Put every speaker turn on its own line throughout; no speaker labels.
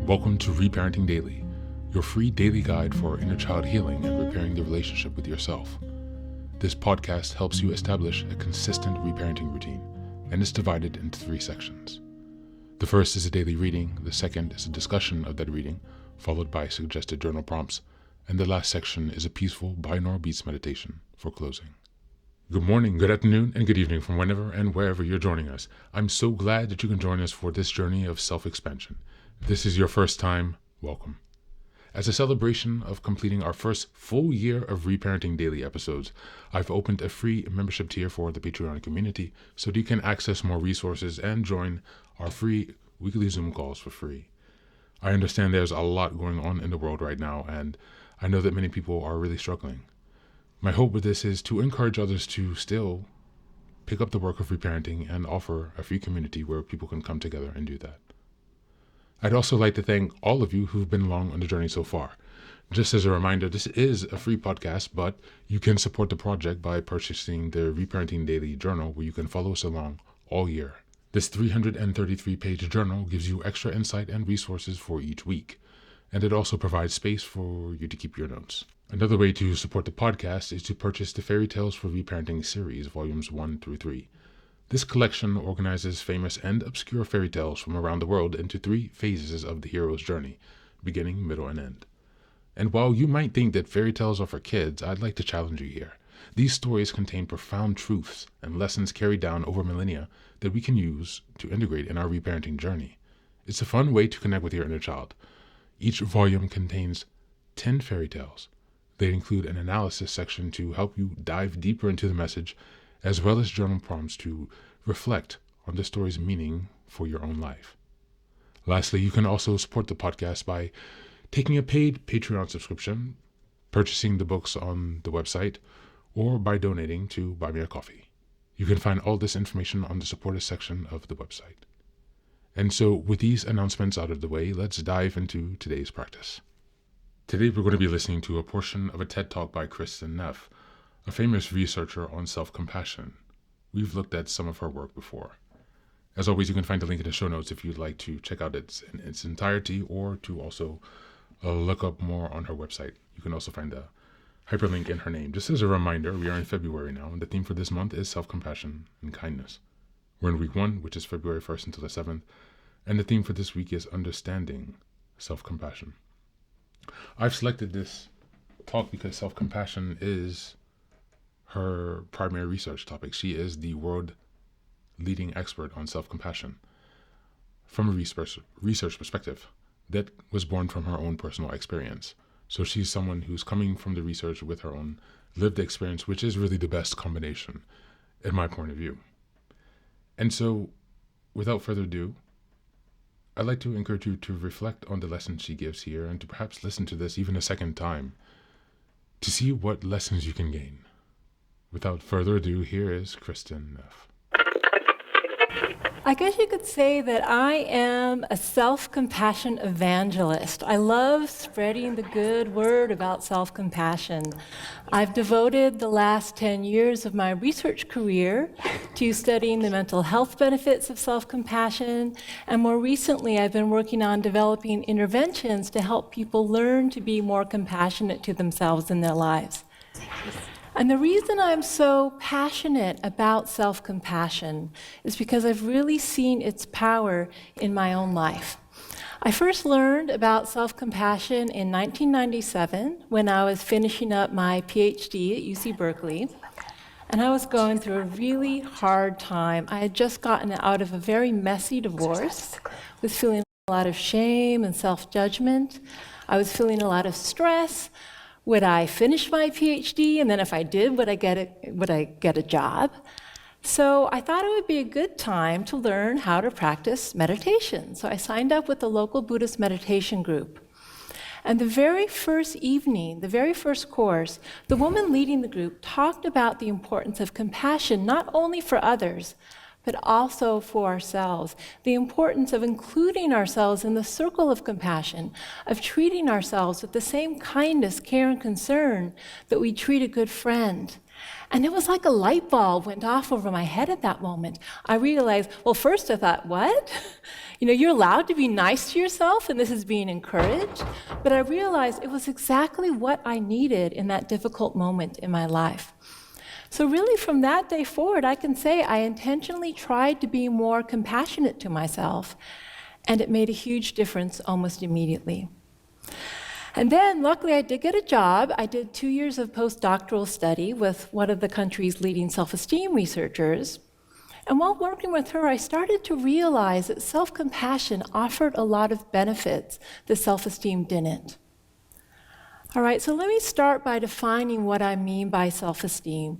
Welcome to Reparenting Daily, your free daily guide for inner child healing and repairing the relationship with yourself. This podcast helps you establish a consistent reparenting routine, and is divided into 3 sections. The first is a daily reading, the second is a discussion of that reading, followed by suggested journal prompts, and the last section is a peaceful binaural beats meditation for closing. Good morning, good afternoon, and good evening from whenever and wherever you're joining us. I'm so glad that you can join us for this journey of self-expansion. If this is your first time, welcome. As a celebration of completing our first full year of Reparenting Daily episodes, I've opened a free membership tier for the Patreon community so that you can access more resources and join our free weekly Zoom calls for free. I understand there's a lot going on in the world right now, and I know that many people are really struggling. My hope with this is to encourage others to still pick up the work of reparenting and offer a free community where people can come together and do that. I'd also like to thank all of you who've been along on the journey so far. Just as a reminder, this is a free podcast, but you can support the project by purchasing the Reparenting Daily journal, where you can follow us along all year. This 333-page journal gives you extra insight and resources for each week, and it also provides space for you to keep your notes. Another way to support the podcast is to purchase the Fairy Tales for Reparenting series, volumes 1 through 3. This collection organizes famous and obscure fairy tales from around the world into 3 phases of the hero's journey, beginning, middle, and end. And while you might think that fairy tales are for kids, I'd like to challenge you here. These stories contain profound truths and lessons carried down over millennia that we can use to integrate in our reparenting journey. It's a fun way to connect with your inner child. Each volume contains 10 fairy tales. They include an analysis section to help you dive deeper into the message, as well as journal prompts to reflect on the story's meaning for your own life. Lastly, you can also support the podcast by taking a paid Patreon subscription, purchasing the books on the website, or by donating to Buy Me a Coffee. You can find all this information on the supporters section of the website. And so, with these announcements out of the way, let's dive into today's practice. Today we're going to be listening to a portion of a TED Talk by Kristin Neff, a famous researcher on self-compassion. We've looked at some of her work before. As always, you can find the link in the show notes if you'd like to check out its entirety, or to also look up more on her website. You can also find the hyperlink in her name. Just as a reminder, we are in February now, and the theme for this month is self-compassion and kindness. We're in week 1, which is February 1st until the 7th, and the theme for this week is understanding self-compassion. I've selected this talk because self-compassion is her primary research topic. She is the world leading expert on self-compassion from a research perspective that was born from her own personal experience. So she's someone who's coming from the research with her own lived experience, which is really the best combination in my point of view. And so, without further ado, I'd like to encourage you to reflect on the lessons she gives here, and to perhaps listen to this even a second time to see what lessons you can gain. Without further ado, here is Kristin Neff.
I guess you could say that I am a self-compassion evangelist. I love spreading the good word about self-compassion. I've devoted the last 10 years of my research career to studying the mental health benefits of self-compassion, and more recently I've been working on developing interventions to help people learn to be more compassionate to themselves in their lives. And the reason I'm so passionate about self-compassion is because I've really seen its power in my own life. I first learned about self-compassion in 1997 when I was finishing up my PhD at UC Berkeley, and I was going through a really hard time. I had just gotten out of a very messy divorce, was feeling a lot of shame and self-judgment. I was feeling a lot of stress. Would I finish my PhD? And then if I did, would I get a job? So I thought it would be a good time to learn how to practice meditation. So I signed up with the local Buddhist meditation group. And the very first evening, the very first course, the woman leading the group talked about the importance of compassion, not only for others, but also for ourselves. The importance of including ourselves in the circle of compassion, of treating ourselves with the same kindness, care, and concern that we treat a good friend, And it was like a light bulb went off over my head at that moment. I realized, well, first I thought, what? You're allowed to be nice to yourself, and this is being encouraged. But I realized it was exactly what I needed in that difficult moment in my life. So really, from that day forward, I can say I intentionally tried to be more compassionate to myself, and it made a huge difference almost immediately. And then, luckily, I did get a job. I did 2 years of postdoctoral study with one of the country's leading self-esteem researchers. And while working with her, I started to realize that self-compassion offered a lot of benefits that self-esteem didn't. All right, so let me start by defining what I mean by self-esteem.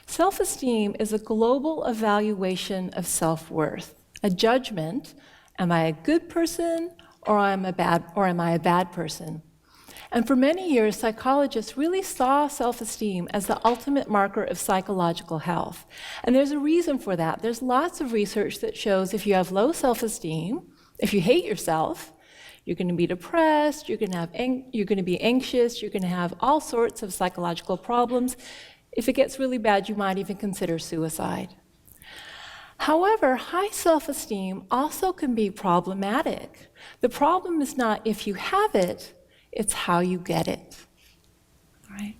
Self-esteem is a global evaluation of self-worth, a judgment: am I a good person or am I a bad person? And for many years, psychologists really saw self-esteem as the ultimate marker of psychological health. And there's a reason for that. There's lots of research that shows if you have low self-esteem, if you hate yourself, you're going to be depressed, you're going to be anxious, you're going to have all sorts of psychological problems. If it gets really bad, you might even consider suicide. However, high self-esteem also can be problematic. The problem is not if you have it, it's how you get it. All right?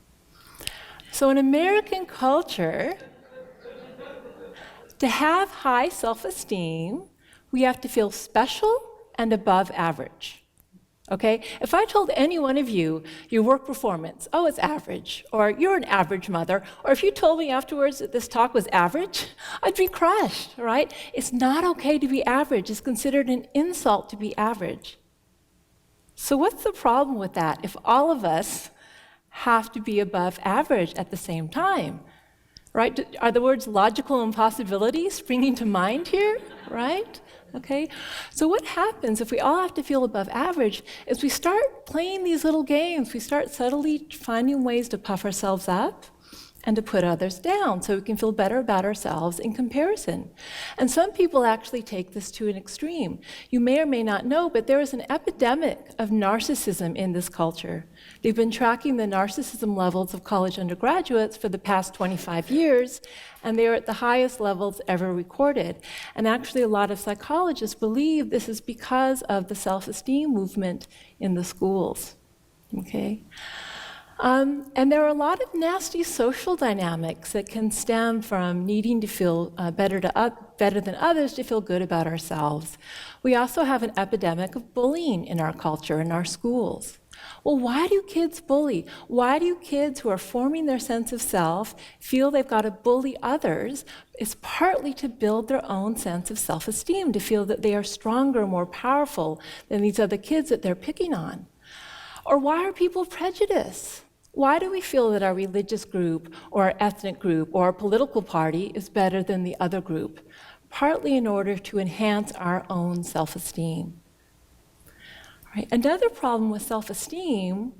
So in American culture, to have high self-esteem, we have to feel special and above average. Okay? If I told any one of you your work performance, oh, it's average, or you're an average mother, or if you told me afterwards that this talk was average, I'd be crushed, right? It's not okay to be average. It's considered an insult to be average. So what's the problem with that if all of us have to be above average at the same time? Right? Are the words logical impossibility springing to mind here? Right? Okay? So what happens if we all have to feel above average is we start playing these little games. We start subtly finding ways to puff ourselves up and to put others down so we can feel better about ourselves in comparison. And some people actually take this to an extreme. You may or may not know, but there is an epidemic of narcissism in this culture. They've been tracking the narcissism levels of college undergraduates for the past 25 years, and they are at the highest levels ever recorded. And actually, a lot of psychologists believe this is because of the self-esteem movement in the schools. Okay? And there are a lot of nasty social dynamics that can stem from needing to feel better than others to feel good about ourselves. We also have an epidemic of bullying in our culture, in our schools. Well, why do kids bully? Why do kids who are forming their sense of self feel they've got to bully others? It's partly to build their own sense of self-esteem, to feel that they are stronger, more powerful than these other kids that they're picking on. Or why are people prejudiced? Why do we feel that our religious group or our ethnic group or our political party is better than the other group? Partly in order to enhance our own self-esteem. Right? Another problem with self-esteem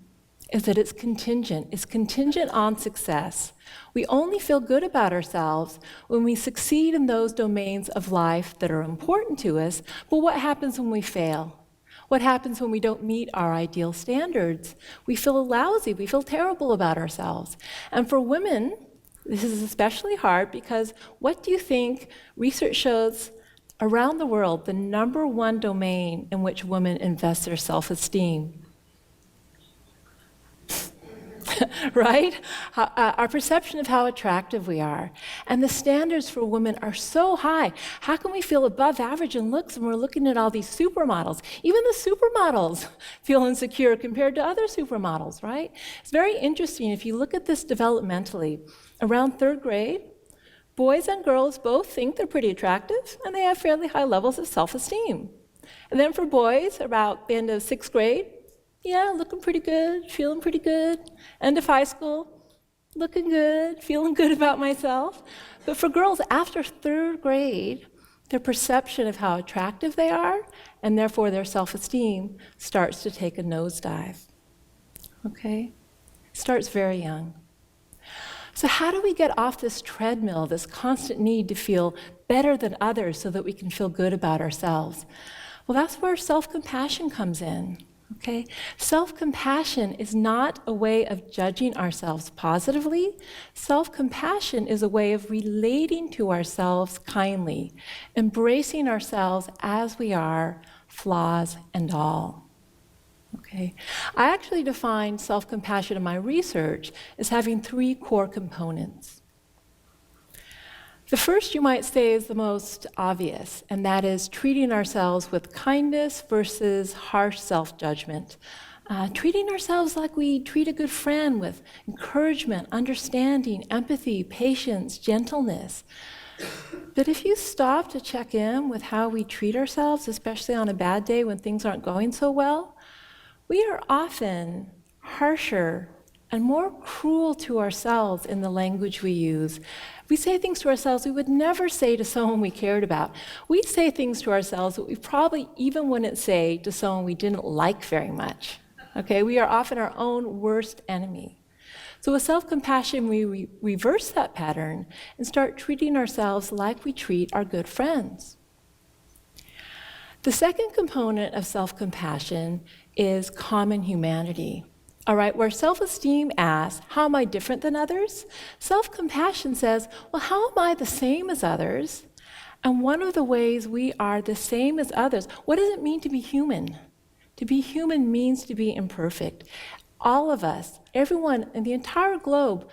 is that it's contingent. It's contingent on success. We only feel good about ourselves when we succeed in those domains of life that are important to us, but what happens when we fail? What happens when we don't meet our ideal standards? We feel lousy, we feel terrible about ourselves. And for women, this is especially hard because what do you think research shows around the world, the number one domain in which women invest their self-esteem? Right? Our perception of how attractive we are. And the standards for women are so high. How can we feel above average in looks when we're looking at all these supermodels? Even the supermodels feel insecure compared to other supermodels, right? It's very interesting. If you look at this developmentally, around third grade, boys and girls both think they're pretty attractive, and they have fairly high levels of self-esteem. And then for boys, about the end of sixth grade, yeah, looking pretty good, feeling pretty good. End of high school, looking good, feeling good about myself. But for girls, after third grade, their perception of how attractive they are, and therefore their self-esteem, starts to take a nosedive. Okay? Starts very young. So how do we get off this treadmill, this constant need to feel better than others so that we can feel good about ourselves? Well, that's where self-compassion comes in. Okay? Self-compassion is not a way of judging ourselves positively. Self-compassion is a way of relating to ourselves kindly, embracing ourselves as we are, flaws and all. Okay? I actually define self-compassion in my research as having 3 core components. The first, you might say, is the most obvious, and that is treating ourselves with kindness versus harsh self-judgment. Treating ourselves like we treat a good friend, with encouragement, understanding, empathy, patience, gentleness. But if you stop to check in with how we treat ourselves, especially on a bad day when things aren't going so well, we are often harsher and more cruel to ourselves in the language we use. We say things to ourselves we would never say to someone we cared about. We say things to ourselves that we probably even wouldn't say to someone we didn't like very much. Okay, we are often our own worst enemy. So with self-compassion, we reverse that pattern and start treating ourselves like we treat our good friends. The second component of self-compassion is common humanity. All right, where self-esteem asks, how am I different than others? Self-compassion says, well, how am I the same as others? And one of the ways we are the same as others, what does it mean to be human? To be human means to be imperfect. All of us, everyone in the entire globe,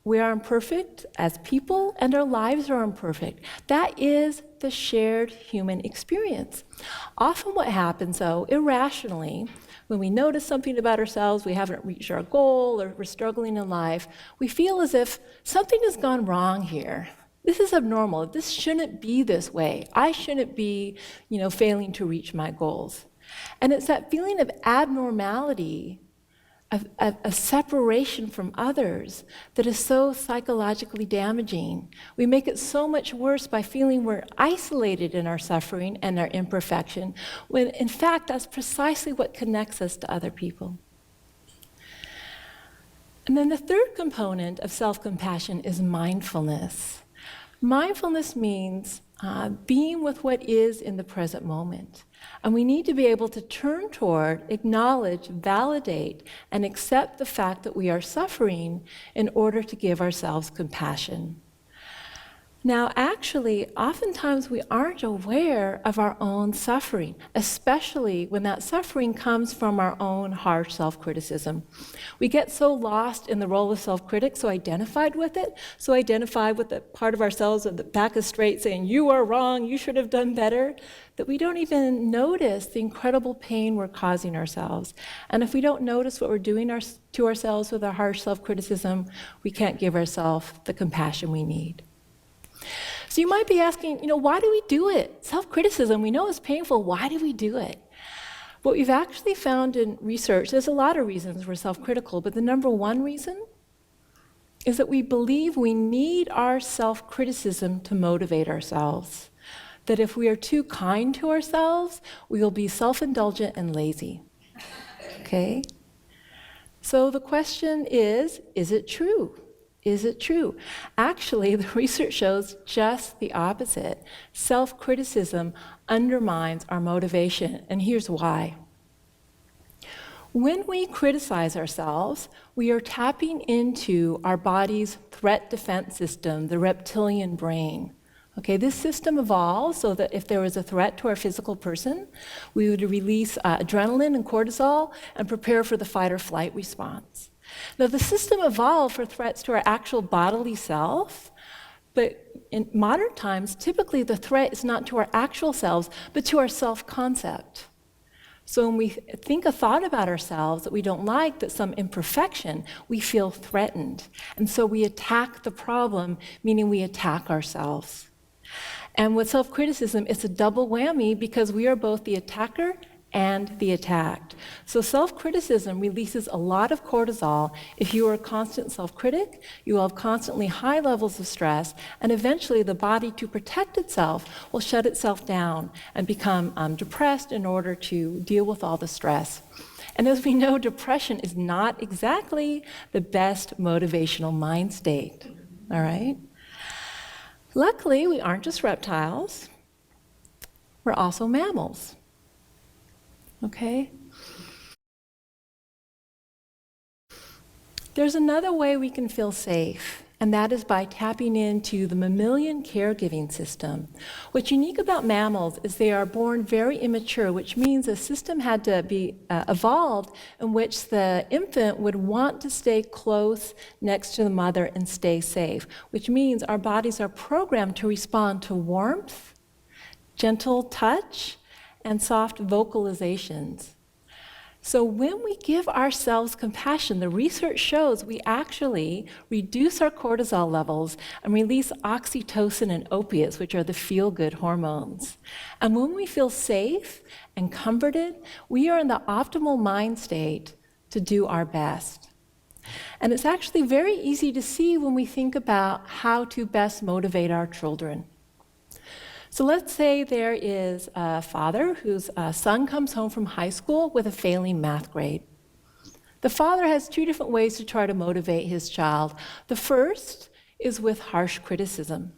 we are imperfect as people, and our lives are imperfect. That is the shared human experience. Often what happens, though, irrationally, when we notice something about ourselves, we haven't reached our goal, or we're struggling in life, we feel as if something has gone wrong here. This is abnormal. This shouldn't be this way. I shouldn't be, failing to reach my goals. And it's that feeling of abnormality, of separation from others, that is so psychologically damaging. We make it so much worse by feeling we're isolated in our suffering and our imperfection, when in fact that's precisely what connects us to other people. And then the third component of self-compassion is mindfulness. Mindfulness means being with what is in the present moment. And we need to be able to turn toward, acknowledge, validate, and accept the fact that we are suffering in order to give ourselves compassion. Now, actually, oftentimes we aren't aware of our own suffering, especially when that suffering comes from our own harsh self-criticism. We get so lost in the role of self-critic, so identified with it, so identified with the part of ourselves that the back is straight saying, you are wrong, you should have done better, that we don't even notice the incredible pain we're causing ourselves. And if we don't notice what we're doing to ourselves with our harsh self-criticism, we can't give ourselves the compassion we need. So you might be asking, why do we do it? Self-criticism, we know it's painful. Why do we do it? What we've actually found in research, there's a lot of reasons we're self-critical, but the number one reason is that we believe we need our self-criticism to motivate ourselves. That if we are too kind to ourselves, we will be self-indulgent and lazy. Okay? So the question is it true? Is it true? Actually, the research shows just the opposite. Self-criticism undermines our motivation, and here's why. When we criticize ourselves, we are tapping into our body's threat defense system, the reptilian brain. Okay, this system evolved so that if there was a threat to our physical person, we would release adrenaline and cortisol and prepare for the fight or flight response. Now, the system evolved for threats to our actual bodily self, but in modern times, typically the threat is not to our actual selves, but to our self-concept. So when we think a thought about ourselves that we don't like, that's some imperfection, we feel threatened. And so we attack the problem, meaning we attack ourselves. And with self-criticism, it's a double whammy because we are both the attacker and the attacked. So self-criticism releases a lot of cortisol. If you are a constant self-critic, you will have constantly high levels of stress, and eventually the body, to protect itself, will shut itself down and become depressed in order to deal with all the stress. And as we know, depression is not exactly the best motivational mind state, all right? Luckily, we aren't just reptiles. We're also mammals. Okay? There's another way we can feel safe, and that is by tapping into the mammalian caregiving system. What's unique about mammals is they are born very immature, which means a system had to be evolved in which the infant would want to stay close next to the mother and stay safe, which means our bodies are programmed to respond to warmth, gentle touch, and soft vocalizations. So when we give ourselves compassion, the research shows we actually reduce our cortisol levels and release oxytocin and opiates, which are the feel-good hormones. And when we feel safe and comforted, we are in the optimal mind state to do our best. And it's actually very easy to see when we think about how to best motivate our children. So let's say there is a father whose son comes home from high school with a failing math grade. The father has two different ways to try to motivate his child. The first is with harsh criticism.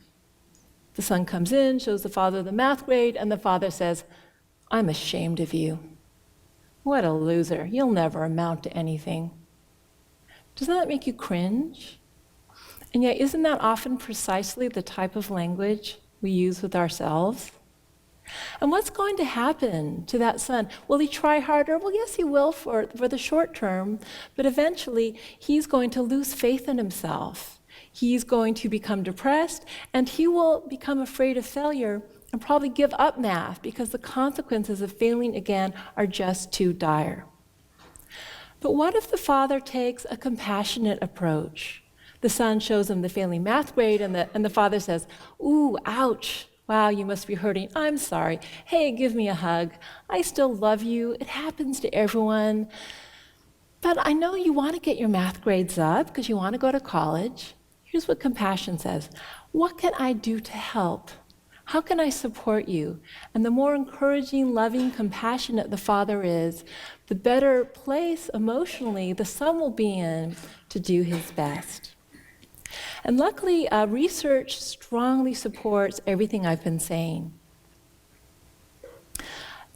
The son comes in, shows the father the math grade, and the father says, "I'm ashamed of you. What a loser. You'll never amount to anything." Doesn't that make you cringe? And yet, isn't that often precisely the type of language we use with ourselves? And what's going to happen to that son? Will he try harder? Well, yes, he will for the short term, but eventually he's going to lose faith in himself. He's going to become depressed, and he will become afraid of failure and probably give up math because the consequences of failing again are just too dire. But what if the father takes a compassionate approach? The son shows him the failing math grade, and the father says, "Ooh, ouch. Wow, you must be hurting. I'm sorry. Hey, give me a hug. I still love you. It happens to everyone. But I know you want to get your math grades up because you want to go to college. Here's what compassion says. What can I do to help? How can I support you?" And the more encouraging, loving, compassionate the father is, the better place emotionally the son will be in to do his best. And luckily, research strongly supports everything I've been saying.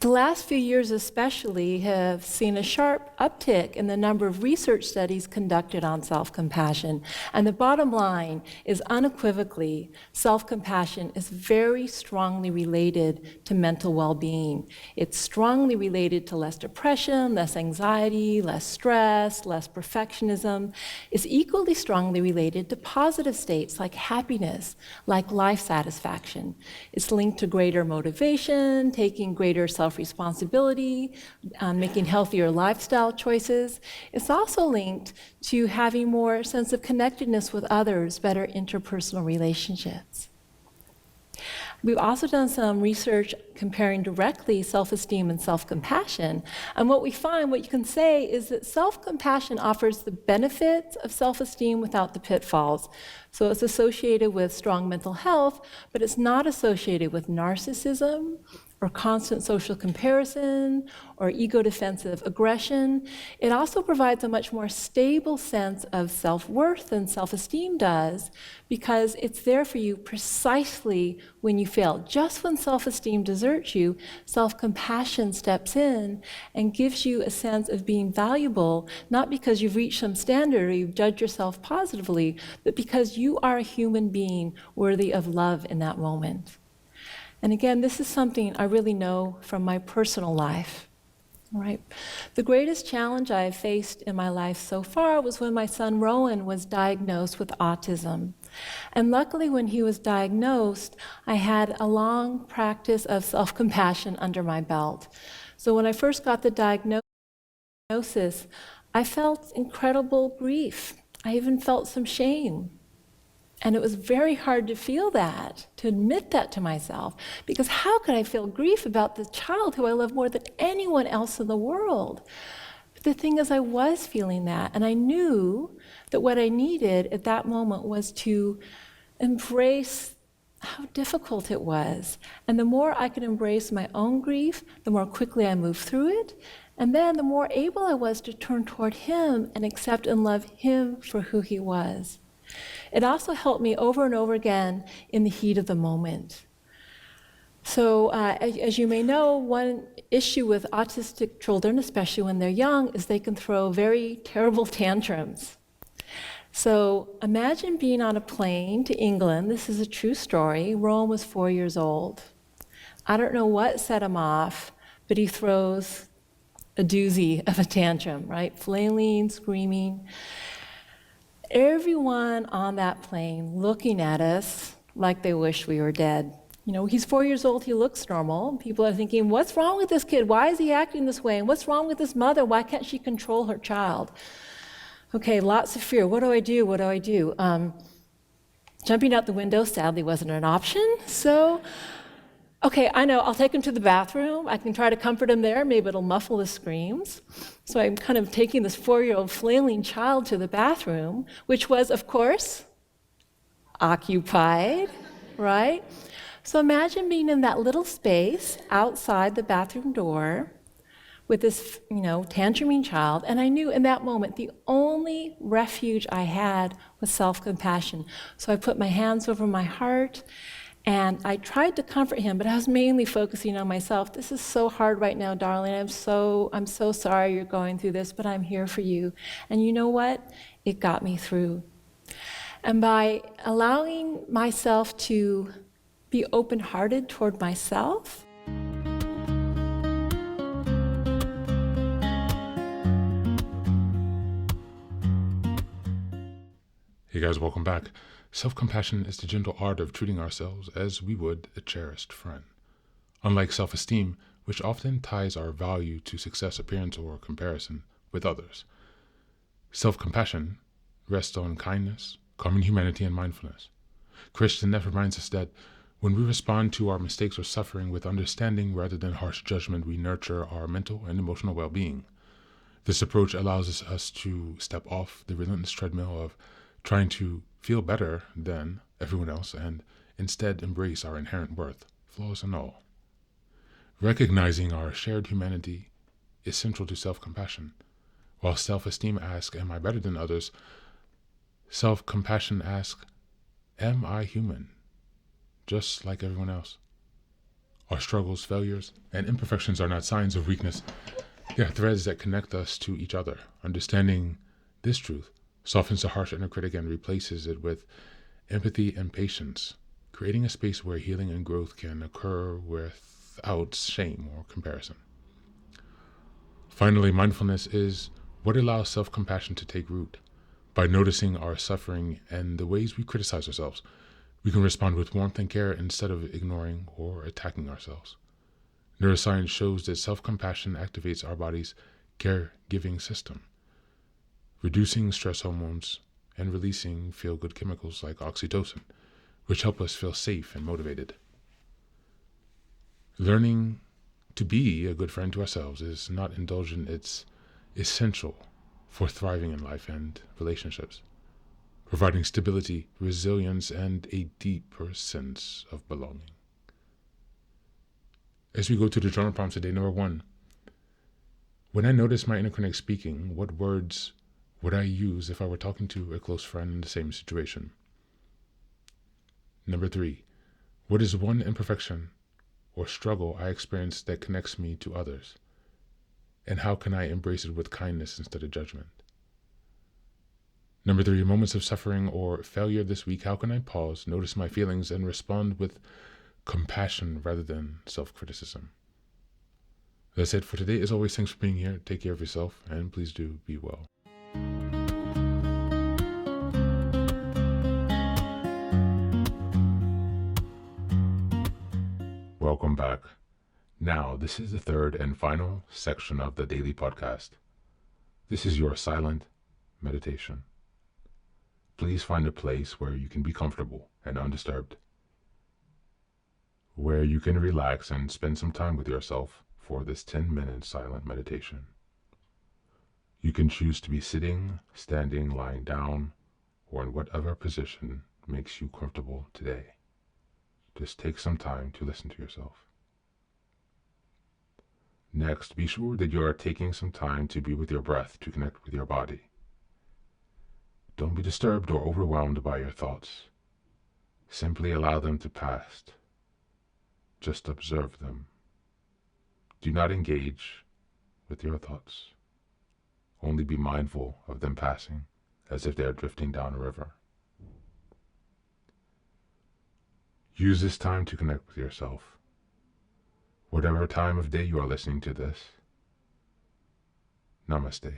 The last few years especially have seen a sharp uptick in the number of research studies conducted on self-compassion. And the bottom line is unequivocally, self-compassion is very strongly related to mental well-being. It's strongly related to less depression, less anxiety, less stress, less perfectionism. It's equally strongly related to positive states like happiness, like life satisfaction. It's linked to greater motivation, taking greater self-responsibility, making healthier lifestyle choices. It's also linked to having more sense of connectedness with others, better interpersonal relationships. We've also done some research comparing directly self-esteem and self-compassion. And what we find, what you can say, is that self-compassion offers the benefits of self-esteem without the pitfalls. So it's associated with strong mental health, but it's not associated with narcissism or constant social comparison or ego-defensive aggression. It also provides a much more stable sense of self-worth than self-esteem does, because it's there for you precisely when you fail. Just when self-esteem deserts you, self-compassion steps in and gives you a sense of being valuable, not because you've reached some standard or you've judged yourself positively, but because you are a human being worthy of love in that moment. And again, this is something I really know from my personal life. Right? The greatest challenge I have faced in my life so far was when my son Rowan was diagnosed with autism. And luckily, when he was diagnosed, I had a long practice of self-compassion under my belt. So when I first got the diagnosis, I felt incredible grief. I even felt some shame. And it was very hard to feel that, to admit that to myself, because how could I feel grief about the child who I love more than anyone else in the world? But the thing is, I was feeling that, and I knew that what I needed at that moment was to embrace how difficult it was. And the more I could embrace my own grief, the more quickly I moved through it, and then the more able I was to turn toward him and accept and love him for who he was. It also helped me over and over again in the heat of the moment. So as you may know, one issue with autistic children, especially when they're young, is they can throw very terrible tantrums. So imagine being on a plane to England. This is a true story. Rome was 4 years old. I don't know what set him off, but he throws a doozy of a tantrum, right? Flailing, screaming. Everyone on that plane looking at us like they wish we were dead. You know, he's 4 years old, he looks normal. People are thinking, what's wrong with this kid? Why is he acting this way? And what's wrong with this mother? Why can't she control her child? Okay, lots of fear. What do I do? What do I do? Jumping out the window sadly wasn't an option. So, okay, I know, I'll take him to the bathroom. I can try to comfort him there. Maybe it'll muffle the screams. So I'm kind of taking this 4-year-old flailing child to the bathroom, which was, of course, occupied, right? So imagine being in that little space outside the bathroom door with this, tantruming child, and I knew in that moment the only refuge I had was self-compassion. So I put my hands over my heart, and I tried to comfort him, but I was mainly focusing on myself. This is so hard right now, darling. I'm so sorry you're going through this, but I'm here for you. And you know what? It got me through. And by allowing myself to be open-hearted toward myself,
Hey guys, welcome back. Self-compassion is the gentle art of treating ourselves as we would a cherished friend. Unlike self-esteem, which often ties our value to success, appearance, or comparison with others, self-compassion rests on kindness, common humanity, and mindfulness. Kristin Neff reminds us that when we respond to our mistakes or suffering with understanding rather than harsh judgment, we nurture our mental and emotional well-being. This approach allows us to step off the relentless treadmill of trying to feel better than everyone else and instead embrace our inherent worth, flaws and all. Recognizing our shared humanity is central to self-compassion. While self-esteem asks, am I better than others? Self-compassion asks, am I human? Just like everyone else. Our struggles, failures, and imperfections are not signs of weakness. They are threads that connect us to each other. Understanding this truth softens the harsh inner critic and replaces it with empathy and patience, creating a space where healing and growth can occur without shame or comparison. Finally, mindfulness is what allows self-compassion to take root. By noticing our suffering and the ways we criticize ourselves, we can respond with warmth and care instead of ignoring or attacking ourselves. Neuroscience shows that self-compassion activates our body's caregiving system, reducing stress hormones and releasing feel-good chemicals like oxytocin, which help us feel safe and motivated. Learning to be a good friend to ourselves is not indulgent, it's essential for thriving in life and relationships, providing stability, resilience, and a deeper sense of belonging. As we go to the journal prompts today, number 1, when I notice my inner critic speaking, what words would I use if I were talking to a close friend in the same situation? Number 3, what is one imperfection or struggle I experience that connects me to others? And how can I embrace it with kindness instead of judgment? Number 3, moments of suffering or failure this week, how can I pause, notice my feelings, and respond with compassion rather than self-criticism? That's it for today. As always, thanks for being here. Take care of yourself, and please do be well. Welcome back. Now, this is the third and final section of the daily podcast. This is your silent meditation. Please find a place where you can be comfortable and undisturbed, where you can relax and spend some time with yourself for this 10-minute silent meditation. You can choose to be sitting, standing, lying down, or in whatever position makes you comfortable today. Just take some time to listen to yourself. Next, be sure that you are taking some time to be with your breath to connect with your body. Don't be disturbed or overwhelmed by your thoughts. Simply allow them to pass. Just observe them. Do not engage with your thoughts. Only be mindful of them passing as if they are drifting down a river. Use this time to connect with yourself. Whatever time of day you are listening to this, Namaste.